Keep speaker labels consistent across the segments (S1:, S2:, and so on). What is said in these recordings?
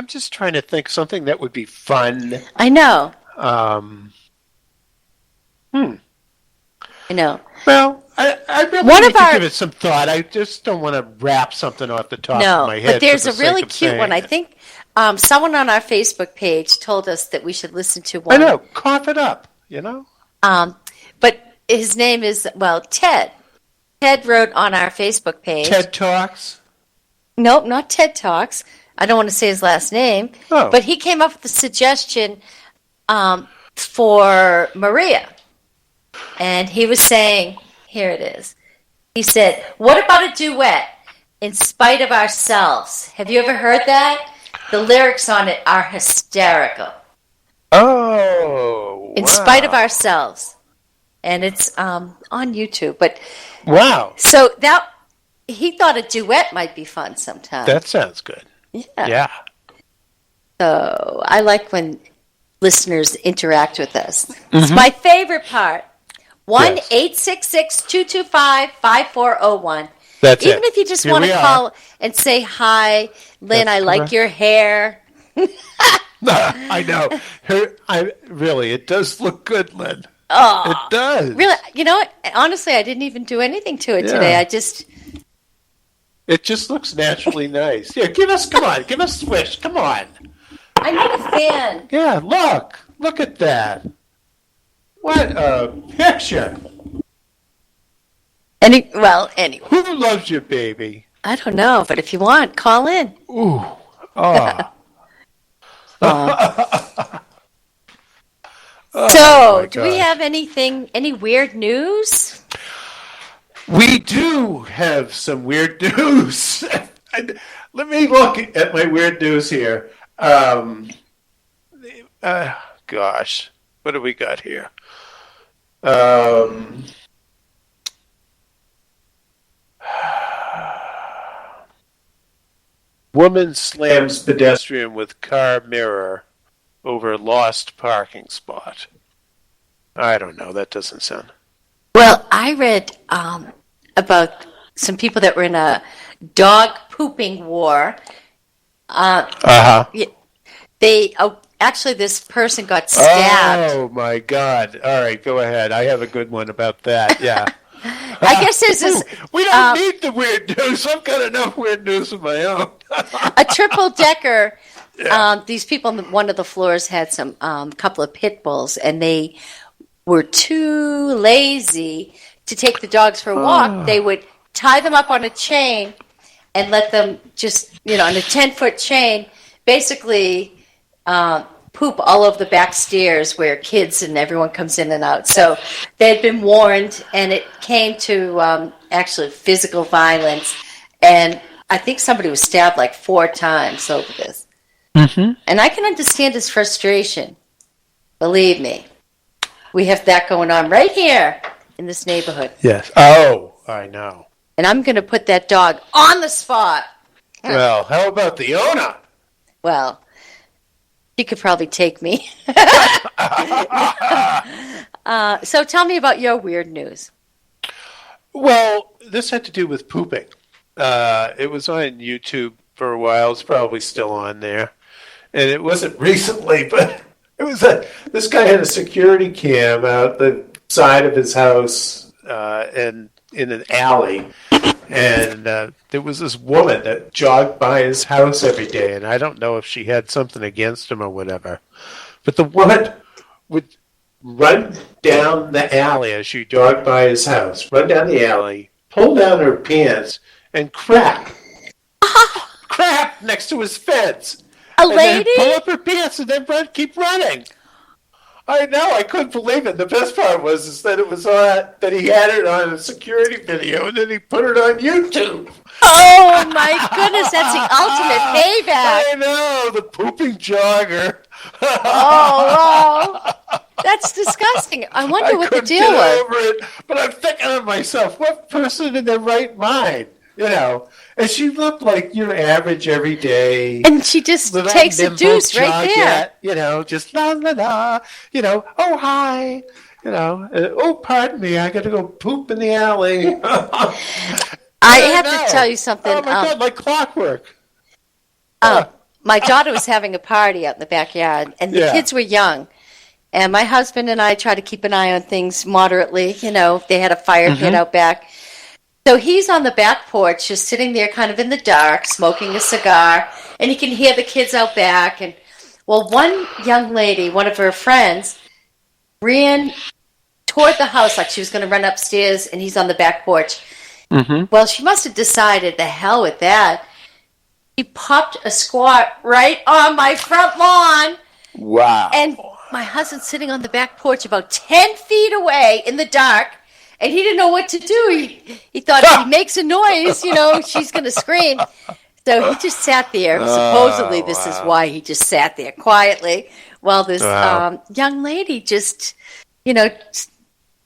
S1: I'm just trying to think something that would be fun.
S2: I know.
S1: I
S2: know.
S1: Well, I really need to give it some thought. I just don't want to wrap something off the top of my head.
S2: No, but there's a really cute one. I think someone on our Facebook page told us that we should listen to one.
S1: I know. Cough it up, you know?
S2: But his name is, Ted. Ted wrote on our Facebook page.
S1: TED Talks?
S2: Nope, not TED Talks. I don't want to say his last name.
S1: Oh.
S2: But he came up with a suggestion for Maria. And he was saying, here it is. He said, what about a duet, In Spite of Ourselves? Have you ever heard that? The lyrics on it are hysterical.
S1: Oh,
S2: In Spite of Ourselves. And it's on YouTube. But
S1: wow.
S2: So he thought a duet might be fun sometime.
S1: That sounds good. Yeah.
S2: So I like when listeners interact with us. Mm-hmm. It's my favorite part. 1-866-225-5401.
S1: That's
S2: Even if you just want to call and say, hi, Lynn, I like your hair.
S1: I know. It does look good, Lynn.
S2: Oh,
S1: it does.
S2: Really, you know what? Honestly, I didn't even do anything to it today.
S1: It just looks naturally nice. Yeah, give us a swish. Come on.
S2: I need a fan.
S1: Yeah, look at that. What a picture.
S2: Anyway.
S1: Who loves you, baby?
S2: I don't know, but if you want, call in.
S1: Ooh. Oh.
S2: So, do we have any weird news?
S1: We do have some weird news. Let me look at my weird news here. Gosh, what do we got here? Woman slams pedestrian with car mirror over lost parking spot. I don't know. That doesn't sound...
S2: Well, I read about some people that were in a dog pooping war. Actually, this person got stabbed.
S1: Oh, my God. All right, go ahead. I have a good one about that. Yeah.
S2: I guess there's this...
S1: we don't need the weird news. I've got enough weird news of my own.
S2: A triple-decker... Yeah. These people on one of the floors had some couple of pit bulls, and they were too lazy to take the dogs for a walk. They would tie them up on a chain and let them just, on a 10-foot chain, basically poop all over the back stairs where kids and everyone comes in and out. So they had been warned, and it came to actually physical violence, and I think somebody was stabbed like 4 times over this.
S1: Mm-hmm.
S2: And I can understand his frustration. Believe me. We have that going on right here in this neighborhood.
S1: Yes. Oh, I know.
S2: And I'm going to put that dog on the spot.
S1: Well, how about the owner?
S2: Well, she could probably take me. So tell me about your weird news.
S1: Well, this had to do with pooping. It was on YouTube for a while. It's probably still on there. And it wasn't recently, but it was this guy had a security cam out the side of his house and in an alley. And there was this woman that jogged by his house every day. And I don't know if she had something against him or whatever. But the woman would run down the alley as she jogged by his house, run down the alley, pull down her pants, and crap next to his fence.
S2: A lady?
S1: Then pull up her pants and then keep running. I know, I couldn't believe it. The best part was that it was that he had it on a security video and then he put it on YouTube.
S2: Oh my goodness, that's the ultimate payback.
S1: I know, the pooping jogger.
S2: Oh, that's disgusting. I wonder what the deal was.
S1: Over it, but I'm thinking to myself, what person in their right mind? And she looked like your average everyday.
S2: And she just takes a deuce right there.
S1: Just la la la. Oh hi. Oh pardon me, I got to go poop in the alley. I
S2: have to tell you something.
S1: Oh my God, like clockwork.
S2: my daughter was having a party out in the backyard, and the kids were young. And my husband and I try to keep an eye on things moderately. You know, they had a fire pit out back. So he's on the back porch, just sitting there kind of in the dark, smoking a cigar, and he can hear the kids out back. And, well, one young lady, one of her friends, ran toward the house like she was going to run upstairs, and he's on the back porch. Well, she must have decided, the hell with that. He popped a squat right on my front lawn.
S1: Wow.
S2: And my husband's sitting on the back porch about 10 feet away in the dark, and he didn't know what to do. He thought if he makes a noise, you know, she's going to scream. So he just sat there. Supposedly this is why he just sat there quietly while this young lady just, you know,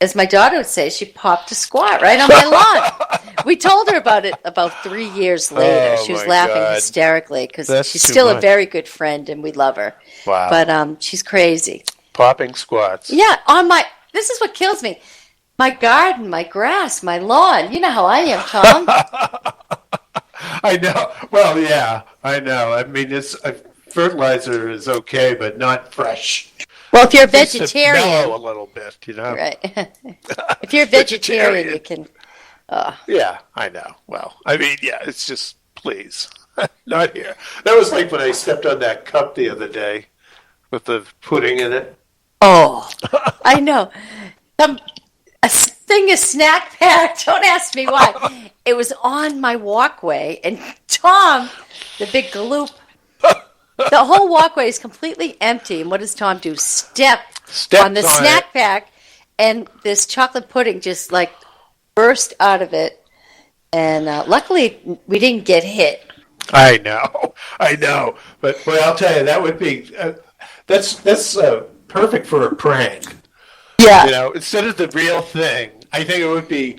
S2: as my daughter would say, she popped a squat right on my lawn. We told her about it about 3 years later. She was laughing hysterically because she's still a very good friend and we love her.
S1: Wow.
S2: But she's crazy.
S1: Popping squats.
S2: Yeah, this is what kills me. My garden, my grass, my lawn. You know how I am, Tom.
S1: I know. Well, yeah, I know. I mean, fertilizer is okay, but not fresh.
S2: Well, if you're a vegetarian,
S1: mellow a little bit, you know.
S2: Right. If you're a vegetarian, you can.
S1: Yeah, I know. Well, I mean, yeah, it's just please, not here. That was like when I stepped on that cup the other day with the pudding in it.
S2: Oh, I know. A thing is snack packed. Don't ask me why. It was on my walkway, and Tom, the big gloop. The whole walkway is completely empty, and what does Tom do? Steps on the snack pack, and this chocolate pudding just like burst out of it. And luckily, we didn't get hit.
S1: I know. But boy, I'll tell you, that would be that's perfect for a prank.
S2: Yeah.
S1: You know, instead of the real thing, I think it would be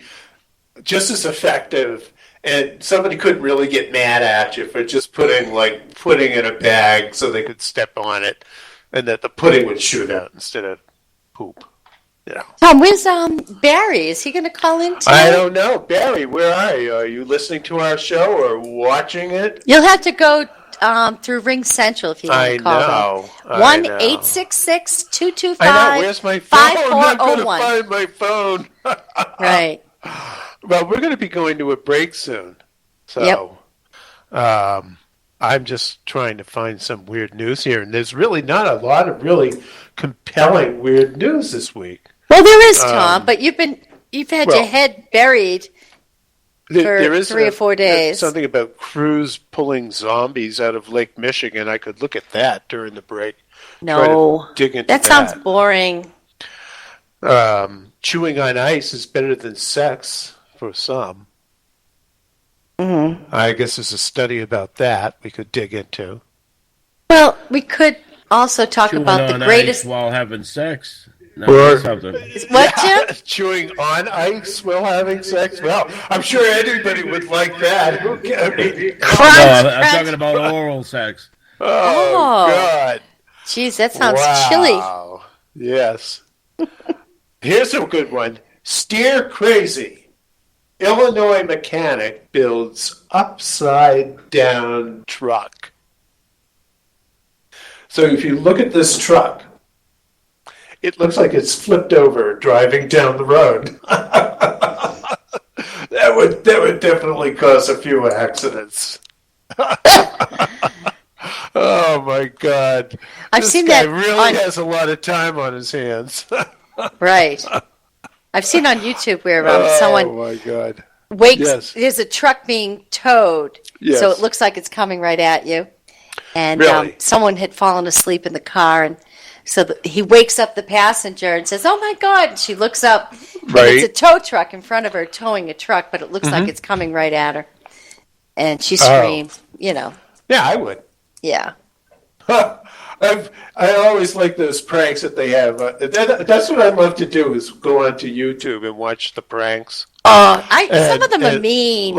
S1: just as effective. And somebody couldn't really get mad at you for just putting pudding in a bag so they could step on it, and that the pudding would shoot out instead of poop. You know.
S2: Tom, where's Barry? Is he going to call in today?
S1: I don't know, Barry. Where are you? Are you listening to our show or watching it?
S2: You'll have to go through Ring Central if you want to call them. 1-866-225-5401.
S1: I know. Where's my phone? I'm going to find my phone.
S2: Right.
S1: Well, we're going to be going to a break soon. So I'm just trying to find some weird news here. And there's really not a lot of really compelling weird news this week.
S2: Well, there is, Tom, but you've had your head buried for 3 or 4 days.
S1: Something about crews pulling zombies out of Lake Michigan. I could look at that during the break.
S2: No,
S1: dig into
S2: that sounds boring.
S1: Chewing on ice is better than sex for some. I guess there's a study about that we could dig into.
S2: Well, we could also talk about the greatest
S3: ice while having sex. No,
S1: or
S2: what, Jim?
S1: Chewing on ice while having sex. Well, I'm sure anybody would like that.
S3: I'm talking about oral sex.
S1: Oh God!
S2: Jeez, that sounds chilly.
S1: Yes. Here's a good one. Steer crazy. Illinois mechanic builds upside down truck. So if you look at this truck, it looks like it's flipped over driving down the road. That would definitely cause a few accidents. Oh my God!
S2: I've seen that.
S1: Really has a lot of time on his hands.
S2: Right. I've seen on YouTube where someone
S1: my God.
S2: wakes. There's a truck being towed, so it looks like it's coming right at you. And someone had fallen asleep in the car, and so he wakes up the passenger and says, "Oh my God!" And she looks up, and it's a tow truck in front of her towing a truck, but it looks like it's coming right at her, and she screams. You know.
S1: Yeah, I would.
S2: Yeah.
S1: I always like those pranks that they have. That's what I love to do is go onto YouTube and watch the pranks.
S2: Some of them are mean.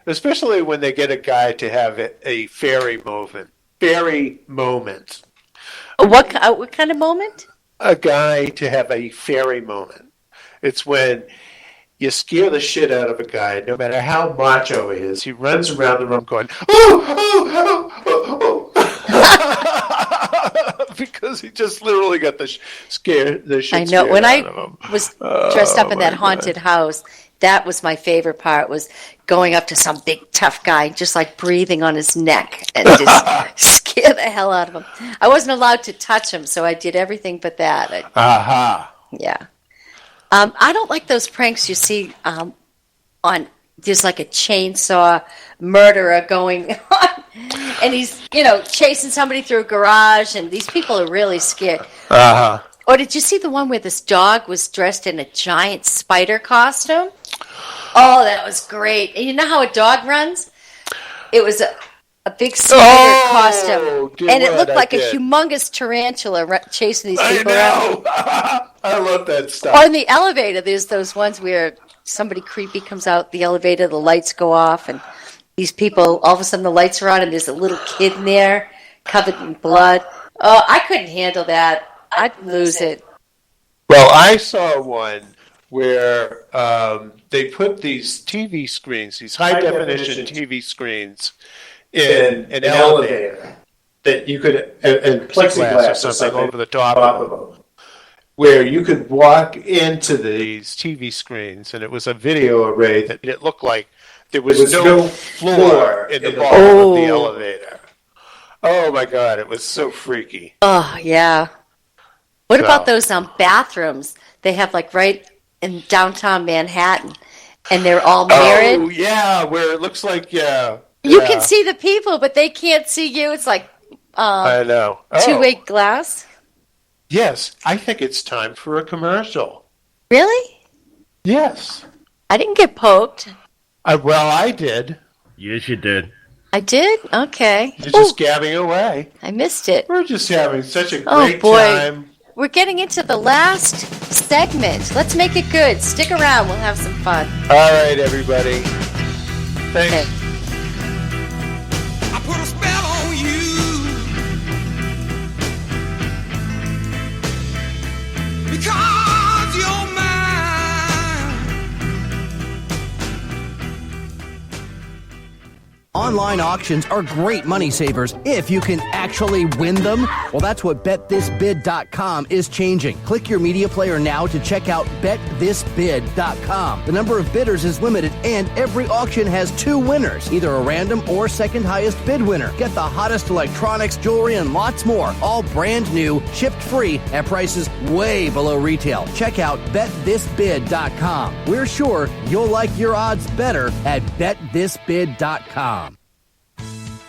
S1: Especially when they get a guy to have a fairy moment. Fairy moment.
S2: What kind of moment?
S1: A guy to have a fairy moment. It's when You scare the shit out of a guy, no matter how macho he is. He runs around the room going, oh, because he just literally got the shit
S2: I know. When
S1: out of him.
S2: I was dressed up in that
S1: my
S2: haunted house, that was my favorite part, was going up to some big tough guy, just like breathing on his neck and just scare the hell out of him. I wasn't allowed to touch him, so I did everything but that. Yeah. I don't like those pranks you see on, there's like a chainsaw murderer going on, and he's, chasing somebody through a garage, and these people are really scared. Or did you see the one where this dog was dressed in a giant spider costume? Oh, that was great. And you know how a dog runs? It was a big spider costume, and it looked like a humongous tarantula chasing these people around.
S1: I love that stuff.
S2: Or in the elevator, there's those ones where somebody creepy comes out the elevator, the lights go off, and these people, all of a sudden the lights are on, and there's a little kid in there covered in blood. Oh, I couldn't handle that. I'd lose it.
S1: Well, I saw one where they put these TV screens, these high-definition TV screens, in an elevator that you could, and plexiglass or something over the top of them, where you could walk into these TV screens, and it was a video array that it looked like there was no floor in the bottom of the elevator. Oh my God, it was so freaky.
S2: Oh, yeah. What about those bathrooms they have like right in downtown Manhattan, and they're all mirrored?
S1: Oh, yeah, where it looks like,
S2: You can see the people, but they can't see you. It's like
S1: I know.
S2: Two-way glass.
S1: Yes, I think it's time for a commercial.
S2: Really?
S1: Yes.
S2: I didn't get poked.
S1: Well, I did.
S3: Yes, you did.
S2: I did? Okay.
S1: You're just gabbing away.
S2: I missed it.
S1: We're just having such a great
S2: boy.
S1: time.
S2: We're getting into the last segment. Let's make it good. Stick around. We'll have some fun.
S1: All right, everybody. Thanks.
S2: Okay.
S4: I put a spell on you because you're mine.
S5: Online auctions are great money savers if you can actually win them. Well, that's what BetThisBid.com is changing. Click your media player now to check out BetThisBid.com. The number of bidders is limited, and every auction has 2 winners, either a random or second highest bid winner. Get the hottest electronics, jewelry, and lots more, all brand new, shipped free at prices way below retail. Check out BetThisBid.com. We're sure you'll like your odds better at BetThisBid.com.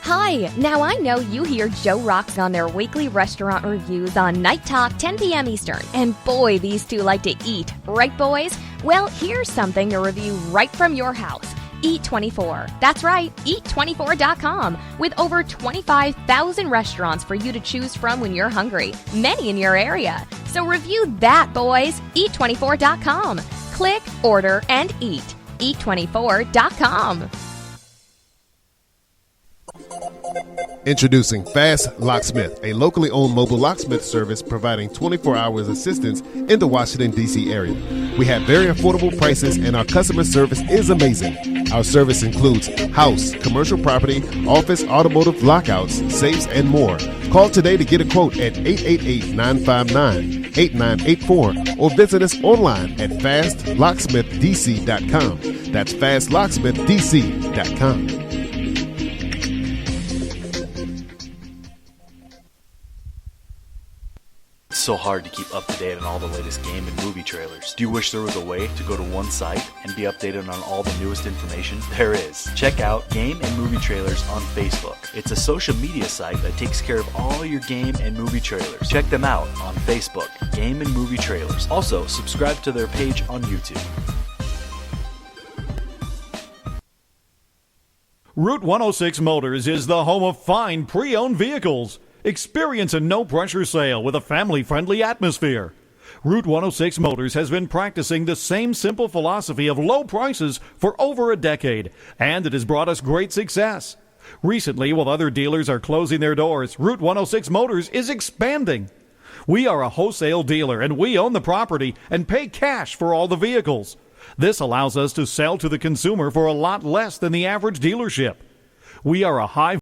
S6: Hi, now I know you hear Joe Rocks on their weekly restaurant reviews on Night Talk, 10 p.m. Eastern. And boy, these two like to eat. Right, boys? Well, here's something to review right from your house. Eat24. That's right, Eat24.com. With over 25,000 restaurants for you to choose from when you're hungry. Many in your area. So review that, boys. Eat24.com. Click, order, and eat. Eat24.com.
S7: Introducing Fast Locksmith, a locally owned mobile locksmith service providing 24 hours assistance in the Washington, D.C. area. We have very affordable prices and our customer service is amazing. Our service includes house, commercial property, office, automotive lockouts, safes, and more. Call today to get a quote at 888-959-8984 or visit us online at fastlocksmithdc.com. That's fastlocksmithdc.com.
S8: It's so hard to keep up to date on all the latest game and movie trailers. Do you wish there was a way to go to one site and be updated on all the newest information? There is. Check out Game and Movie Trailers on Facebook. It's a social media site that takes care of all your game and movie trailers. Check them out on Facebook, Game and Movie Trailers. Also, subscribe to their page on YouTube.
S9: Route 106 Motors is the home of fine pre-owned vehicles. Experience a no-pressure sale with a family-friendly atmosphere. Route 106 Motors has been practicing the same simple philosophy of low prices for over a decade, and it has brought us great success. Recently, while other dealers are closing their doors, Route 106 Motors is expanding. We are a wholesale dealer, and we own the property and pay cash for all the vehicles. This allows us to sell to the consumer for a lot less than the average dealership. We are a high